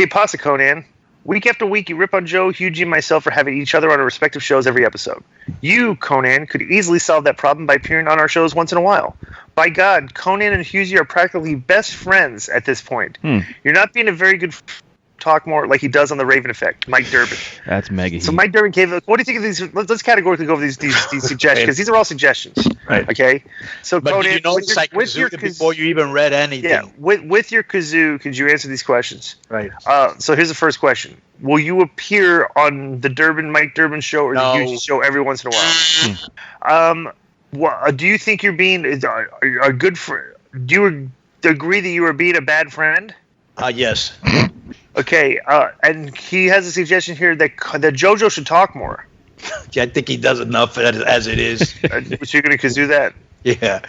Okay, pasta Conan. Week after week, you rip on Joe, Hughie, and myself for having each other on our respective shows every episode. You, Conan, could easily solve that problem by appearing on our shows once in a while. By God, Conan and Hughie are practically best friends at this point. You're not being a very good talk more like he does on the Raven Effect, Mike Durbin. That's mega. So Mike Durbin gave. What do you think of these? Let's categorically go over these suggestions because these are all suggestions, right? Okay. So but Conan, you notice with your before you even read anything. Yeah, with your kazoo, could you answer these questions? Right. So here's the first question: will you appear on the Mike Durbin show or the Hughie show every once in a while? Do you think you're being a good friend? Do you agree that you are being a bad friend? Yes. Okay, and he has a suggestion here that JoJo should talk more. Yeah, I think he does enough as it is. So you're going to kazoo that? Yeah.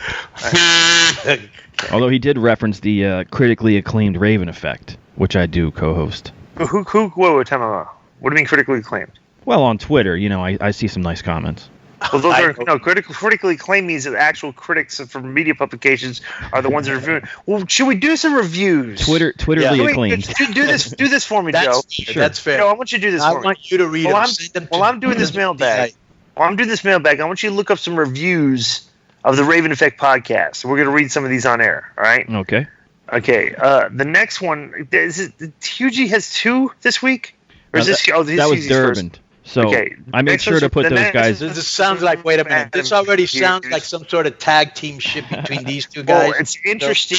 Although he did reference the critically acclaimed Raven Effect, which I do co-host. What do you mean critically acclaimed? Well, on Twitter, I see some nice comments. Well, those are critically acclaimed means that actual critics from media publications are the ones that are reviewing. Well, should we do some reviews? Twitterly acclaimed. Do this for me, Joe. Sure. That's fair. I want you to do this for me. I want you to read them. I'm doing this mailbag. I want you to look up some reviews of the Raven Effect podcast. We're going to read some of these on air. All right? Okay. Okay. The next one Hughie has 2 this week, or is this? Oh, that was Durbin. So I made sure to put those guys. This sounds like, wait a minute. This already sounds like some sort of tag team shit between these two guys. Well, it's interesting.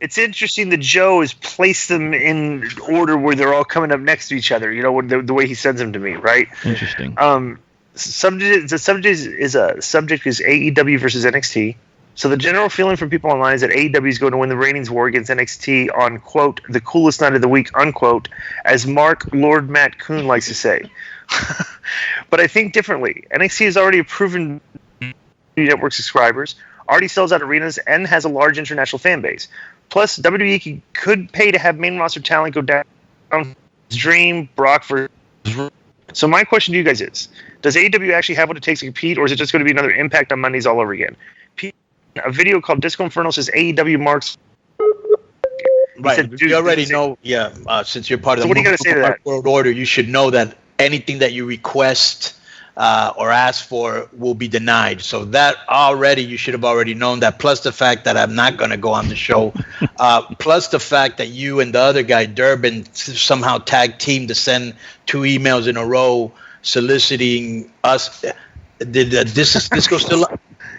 It's interesting that Joe has placed them in order where they're all coming up next to each other. The way he sends them to me, right? Interesting. The subject is AEW versus NXT. So the general feeling from people online is that AEW is going to win the ratings war against NXT on, quote, the coolest night of the week, unquote, as Lord Matt Coon likes to say. But I think differently. NXT has already proven network subscribers, already sells out arenas, and has a large international fan base. Plus, WWE could pay to have main roster talent go down. Dream, Brock versus... So my question to you guys is, does AEW actually have what it takes to compete, or is it just going to be another Impact on Mondays all over again? A video called Disco Inferno says AEW marks. Right. You already know. Yeah. Since you're part of the World Order, you should know that anything that you request or ask for will be denied. So that already you should have already known that. Plus the fact that I'm not going to go on the show. Plus the fact that you and the other guy Durbin somehow tag team to send 2 emails in a row soliciting us. Did Disco still?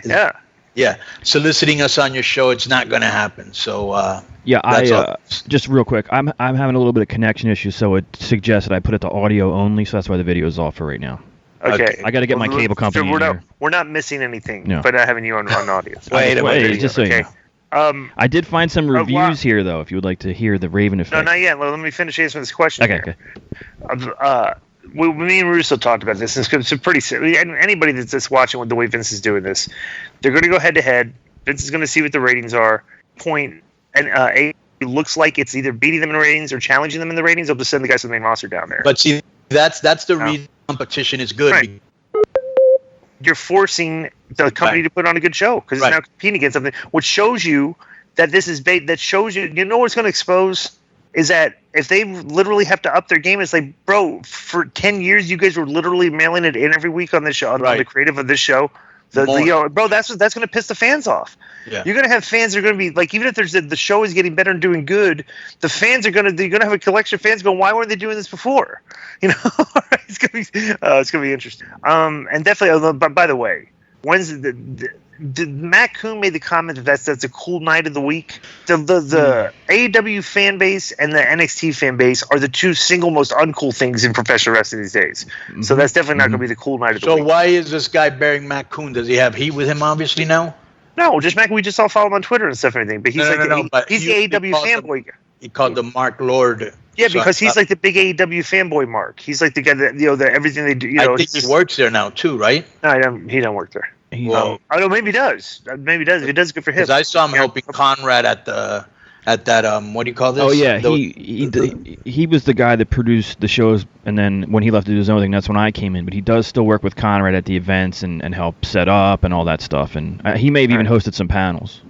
Yeah. Yeah, soliciting us on your show, it's not going to happen. So I just real quick, I'm having a little bit of connection issues, so it suggests that I put it to audio only, so that's why the video is off for right now. Okay. I got to get my cable company. We're not missing anything, but not having you on audio. Wait, just so you know. I did find some reviews here, though, if you would like to hear the Raven Effect. No, not yet. Let me finish answering this question. Okay. Me and Russo talked about this. It's pretty silly. Anybody that's just watching with the way Vince is doing this, they're going to go head to head. Vince is going to see what the ratings are. And it looks like it's either beating them in ratings or challenging them in the ratings. They'll just send the guys to the main roster down there. But see, that's the reason competition is good. Right. You're forcing the company to put on a good show because it's now competing against something, which shows you that this is bait. That shows you. You know what's going to expose is that if they literally have to up their game, it's like, bro, for 10 years you guys were literally mailing it in every week on this show, on the creative of this show. Bro, that's going to piss the fans off. Yeah. You're going to have fans that are going to be like, even if the show is getting better and doing good, the fans are going to have a collection of fans going, why weren't they doing this before? It's going to be interesting. And definitely, by the way, when's did Matt Coon made the comment that that's a cool night of the week? The AEW fan base and the NXT fan base are the 2 single most uncool things in professional wrestling these days. So that's definitely not going to be the cool night of the week. So why is this guy bearing Matt Coon? Does he have heat with him obviously now? No, just Matt. We just all follow him on Twitter and stuff and everything. But he's he's the AEW fanboy. He called the Mark Lord. Yeah, because he's like the big AEW fanboy Mark. He's like the guy that everything they do. I think he works there now too, right? No, he don't work there. I don't know. Maybe he does. Maybe he does. If he does, good for him. Because I saw him helping Conrad at that what do you call this? Oh yeah, he was the guy that produced the shows, and then when he left to do his own thing, that's when I came in. But he does still work with Conrad at the events and help set up and all that stuff. And he may have even hosted some panels.